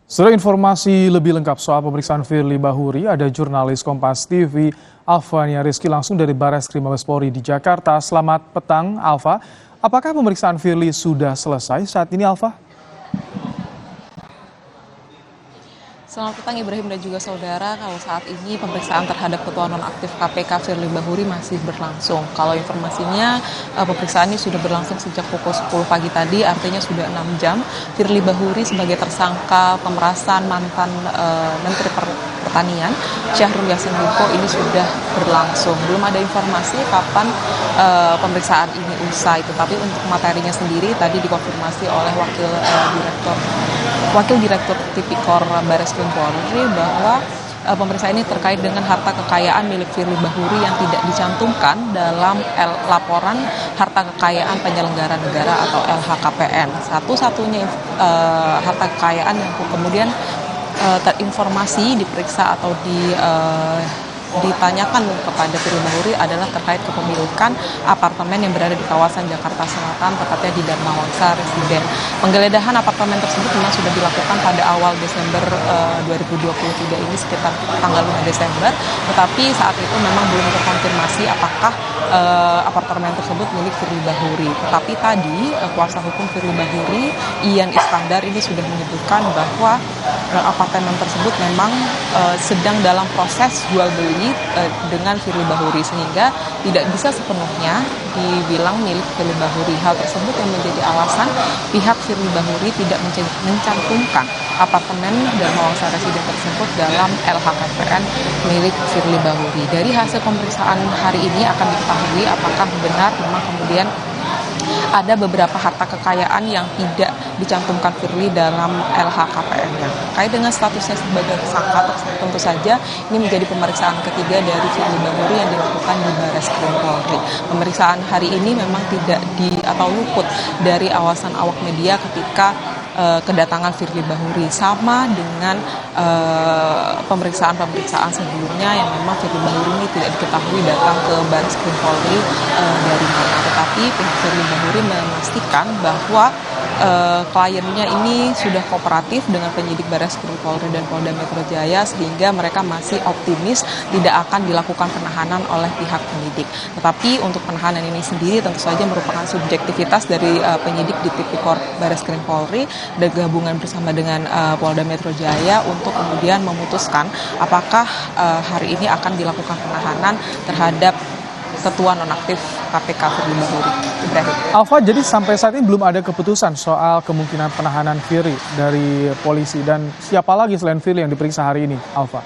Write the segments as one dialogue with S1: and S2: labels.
S1: Setelah informasi lebih lengkap soal pemeriksaan Firly Bahuri, ada jurnalis Kompas TV Alfania Rizky langsung dari Barreskrim Mabes Polri di Jakarta. Selamat petang, Alfa. Apakah pemeriksaan Firly sudah selesai saat ini, Alfa?
S2: Selamat petang Ibrahim dan juga saudara. Kalau saat ini pemeriksaan terhadap Ketua Nonaktif KPK Firly Bahuri masih berlangsung. Kalau informasinya pemeriksaan ini sudah berlangsung sejak pukul 10 pagi tadi, artinya sudah 6 jam. Firly Bahuri sebagai tersangka pemerasan mantan Menteri Pertanian Syahrul Yassin Limpo ini sudah berlangsung. Belum ada informasi kapan pemeriksaan ini usai, tetapi untuk materinya sendiri tadi dikonfirmasi oleh Wakil Direktur Tipikor Barreskrim Polri bahwa pemeriksaan ini terkait dengan harta kekayaan milik Firly Bahuri yang tidak dicantumkan dalam laporan harta kekayaan penyelenggara negara atau LHKPN. Satu-satunya harta kekayaan yang kemudian terinformasi, diperiksa atau ditanyakan kepada Firly Bahuri adalah terkait kepemilikan apartemen yang berada di kawasan Jakarta Selatan, tepatnya di Dharma Wangsa Residen. Penggeledahan apartemen tersebut memang sudah dilakukan pada awal Desember 2023 ini, sekitar tanggal 5 Desember, tetapi saat itu memang belum terkonfirmasi apakah apartemen tersebut milik Firly Bahuri. Tetapi tadi kuasa hukum Firly Bahuri, Ian Iskandar, ini sudah menyebutkan bahwa apartemen tersebut memang sedang dalam proses jual beli dengan Firly Bahuri, sehingga tidak bisa sepenuhnya dibilang milik Firly Bahuri. Hal tersebut yang menjadi alasan pihak Firly Bahuri tidak mencantumkan apartemen Dharma Wangsa Residen tersebut dalam LHKPN milik Firly Bahuri. Dari hasil pemeriksaan hari ini akan diketahui apakah benar memang kemudian ada beberapa harta kekayaan yang tidak dicantumkan Firly dalam LHKPN-nya. Terkait dengan statusnya sebagai tersangka, tentu saja ini menjadi pemeriksaan ketiga dari Firly Bahuri yang dilakukan di Barreskrim Polri. Pemeriksaan hari ini memang tidak luput dari awasan awak media ketika kedatangan Firly Bahuri, sama dengan pemeriksaan sebelumnya yang memang Firly Bahuri ini tidak diketahui datang ke Barreskrim Polri dari mana. Tetapi pihak Firly Bahuri memastikan bahwa kliennya ini sudah kooperatif dengan penyidik Barreskrim Polri dan Polda Metro Jaya, sehingga mereka masih optimis tidak akan dilakukan penahanan oleh pihak penyidik. Tetapi untuk penahanan ini sendiri tentu saja merupakan subjektivitas dari penyidik di Tipikor Barreskrim Polri dan gabungan bersama dengan Polda Metro Jaya untuk kemudian memutuskan apakah hari ini akan dilakukan penahanan terhadap Ketua Nonaktif KPK Firly Bahuri. Ibrahim.
S1: Alfa, jadi sampai saat ini belum ada keputusan soal kemungkinan penahanan Firly dari polisi, dan siapa lagi selain Firly yang diperiksa hari ini, Alfa?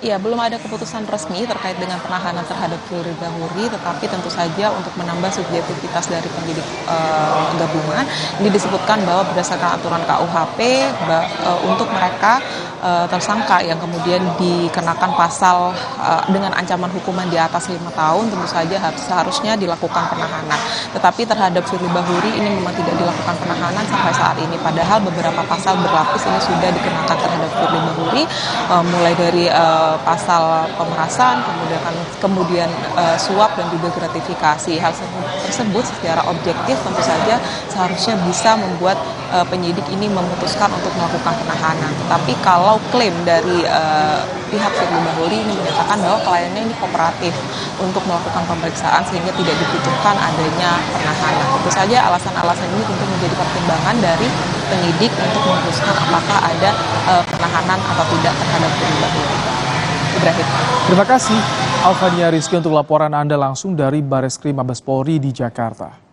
S2: Ya, belum ada keputusan resmi terkait dengan penahanan terhadap Firly Bahuri, tetapi tentu saja untuk menambah subjektivitas dari penyidik gabungan, ini disebutkan bahwa berdasarkan aturan KUHP untuk mereka tersangka yang kemudian dikenakan pasal dengan ancaman hukuman di atas 5 tahun, tentu saja seharusnya dilakukan penahanan. Tetapi terhadap Firly Bahuri ini memang tidak dilakukan penahanan sampai saat ini, padahal beberapa pasal berlapis ini sudah dikenakan terhadap Firly Bahuri, mulai dari pasal pemerasan, kemudian suap dan juga gratifikasi. Hal tersebut secara objektif tentu saja seharusnya bisa membuat penyidik ini memutuskan untuk melakukan penahanan. Tetapi kalau klaim dari pihak Firly Bahuri ini menyatakan bahwa kliennya ini kooperatif untuk melakukan pemeriksaan sehingga tidak dibutuhkan adanya penahanan. Tentu saja alasan-alasan ini tentu menjadi pertimbangan dari penyidik untuk memutuskan apakah ada penahanan atau tidak terhadap Firly Bahuri. Ibrahim.
S1: Terima kasih Alfania Rizky untuk laporan Anda langsung dari Barreskrim Mabes Polri di Jakarta.